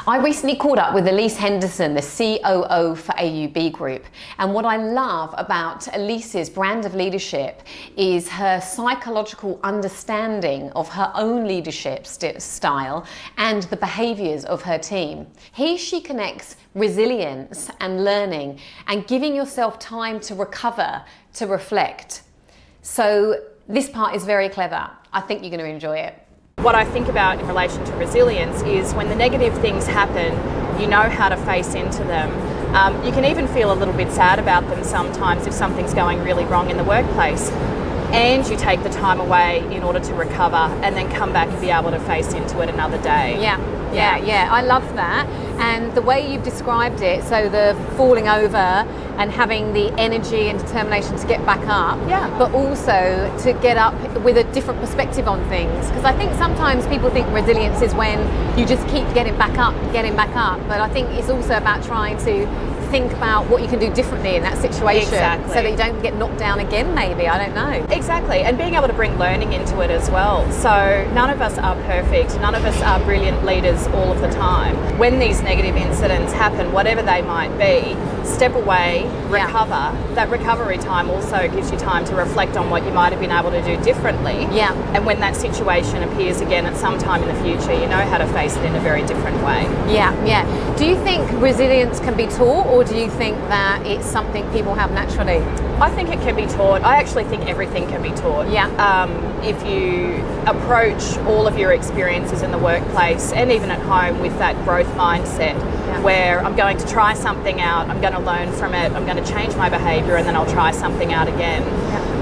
I recently caught up with Elyse Henderson, the COO for AUB Group. And what I love about Elyse's brand of leadership is her psychological understanding of her own leadership style and the behaviors of her team. She connects resilience and learning and giving yourself time to recover, to reflect. So this part is very clever. I think you're going to enjoy it. What I think about in relation to resilience is when the negative things happen, you know how to face into them. You can even feel a little bit sad about them sometimes if something's going really wrong in the workplace. And you take the time away in order to recover and then come back and be able to face into it another day. Yeah, I love that. And the way you've described it, so the falling over and having the energy and determination to get back up, but also to get up with a different perspective on things. Because I think sometimes people think resilience is when you just keep getting back up. But I think it's also about trying to think about what you can do differently in that situation, so that you don't get knocked down again, maybe, I don't know. Exactly, and being able to bring learning into it as well. So none of us are perfect, none of us are brilliant leaders all of the time. When these negative incidents happen, whatever they might be, step away, recover. That recovery time also gives you time to reflect on what you might have been able to do differently. And when that situation appears again at some time in the future, you know how to face it in a very different way. Do you think resilience can be taught, or do you think that it's something people have naturally? I think it can be taught. I actually think everything can be taught. If you approach all of your experiences in the workplace and even at home with that growth mindset, where I'm going to try something out, I'm going to learn from it, I'm going to change my behaviour, and then I'll try something out again.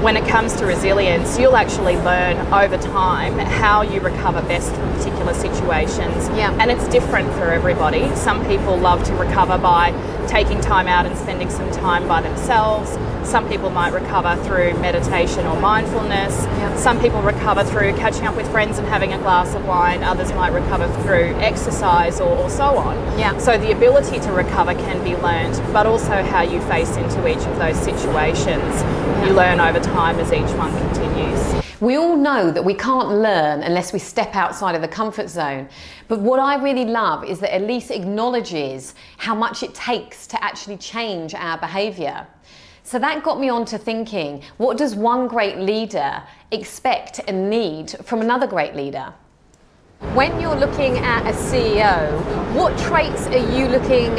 When it comes to resilience, you'll actually learn over time how you recover best from particular situations. And it's different for everybody. Some people love to recover by taking time out and spending some time by themselves. Some people might recover through meditation or mindfulness. Some people recover through catching up with friends and having a glass of wine. Others might recover through exercise or so on. So the ability to recover can be learned, but also how you face into each of those situations. You learn over time as each one continues. We all know that we can't learn unless we step outside of the comfort zone. But what I really love is that Elyse acknowledges how much it takes to actually change our behaviour. So that got me on to thinking, what does one great leader expect and need from another great leader? When you're looking at a CEO, what traits are you looking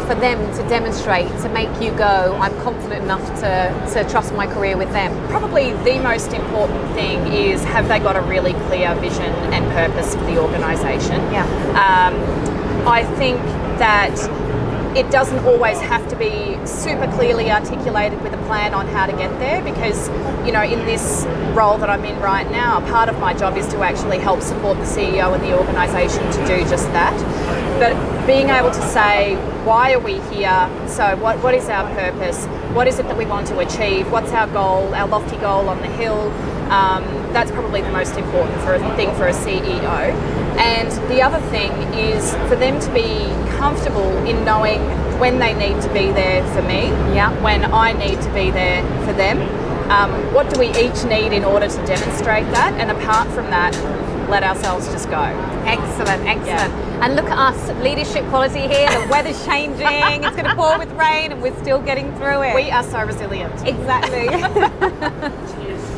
for them to demonstrate to make you go, I'm confident enough to trust my career with them? Probably the most important thing is, have they got a really clear vision and purpose for the organisation? I think that it doesn't always have to be super clearly articulated with a plan on how to get there, because, you know, in this role that I'm in right now, part of my job is to actually help support the CEO and the organisation to do just that. But being able to say, why are we here? So what is our purpose? What is it that we want to achieve? What's our goal, our lofty goal on the hill? That's probably the most important thing for a CEO. And the other thing is for them to be comfortable in knowing when they need to be there for me, when I need to be there for them. What do we each need in order to demonstrate that? And apart from that, let ourselves just go. Excellent. And look at us, leadership quality here, the weather's changing, it's going to pour with rain and we're still getting through it. We are so resilient. Exactly. Cheers.